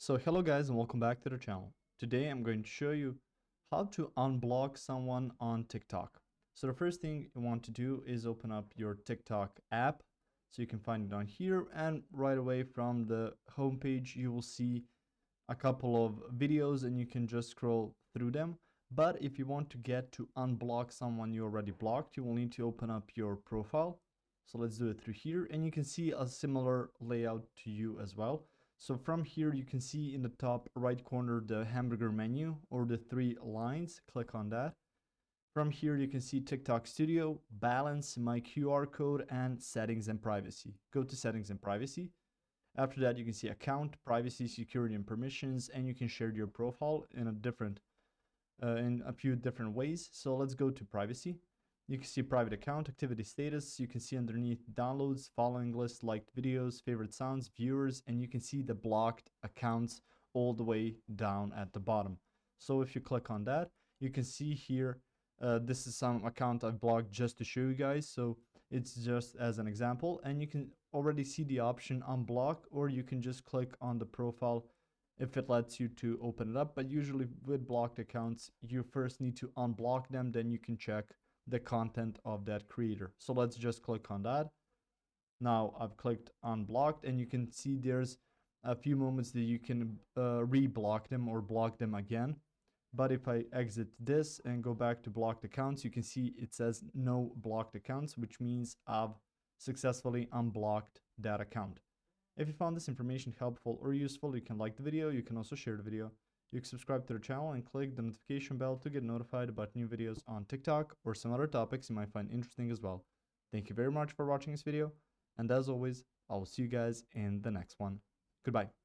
So hello guys and welcome back to the channel. Today I'm going to show you how to unblock someone on TikTok. So the first thing you want to do is open up your TikTok app. So you can find it on here, and right away from the homepage you will see a couple of videos and you can just scroll through them. But if you want to get to unblock someone you already blocked, you will need to open up your profile. So let's do it through here, and you can see a similar layout to you as well. So from here you can see in the top right corner the hamburger menu or the three lines. Click on that. From here you can see TikTok Studio, Balance, My QR code, and Settings and Privacy. Go to Settings and Privacy. After that you can see Account, Privacy, Security, and Permissions, and you can share your profile in a few different ways. So let's go to Privacy. You can see private account, activity status. You can see underneath downloads, following list, liked videos, favorite sounds, viewers, and you can see the blocked accounts all the way down at the bottom. So if you click on that, you can see here, this is some account I've blocked just to show you guys. So it's just as an example, and you can already see the option unblock, or you can just click on the profile if it lets you to open it up. But usually with blocked accounts, you first need to unblock them, then you can check the content of that creator. So let's just click on that. Now I've clicked unblocked, and you can see there's a few moments that you can re-block them or block them again. But if I exit this and go back to blocked accounts, you can see it says no blocked accounts, which means I've successfully unblocked that account. If you found this information helpful or useful, you can like the video. You can also share the video. You can subscribe to the channel and click the notification bell to get notified about new videos on TikTok or some other topics you might find interesting as well. Thank you very much for watching this video, and as always, I will see you guys in the next one. Goodbye.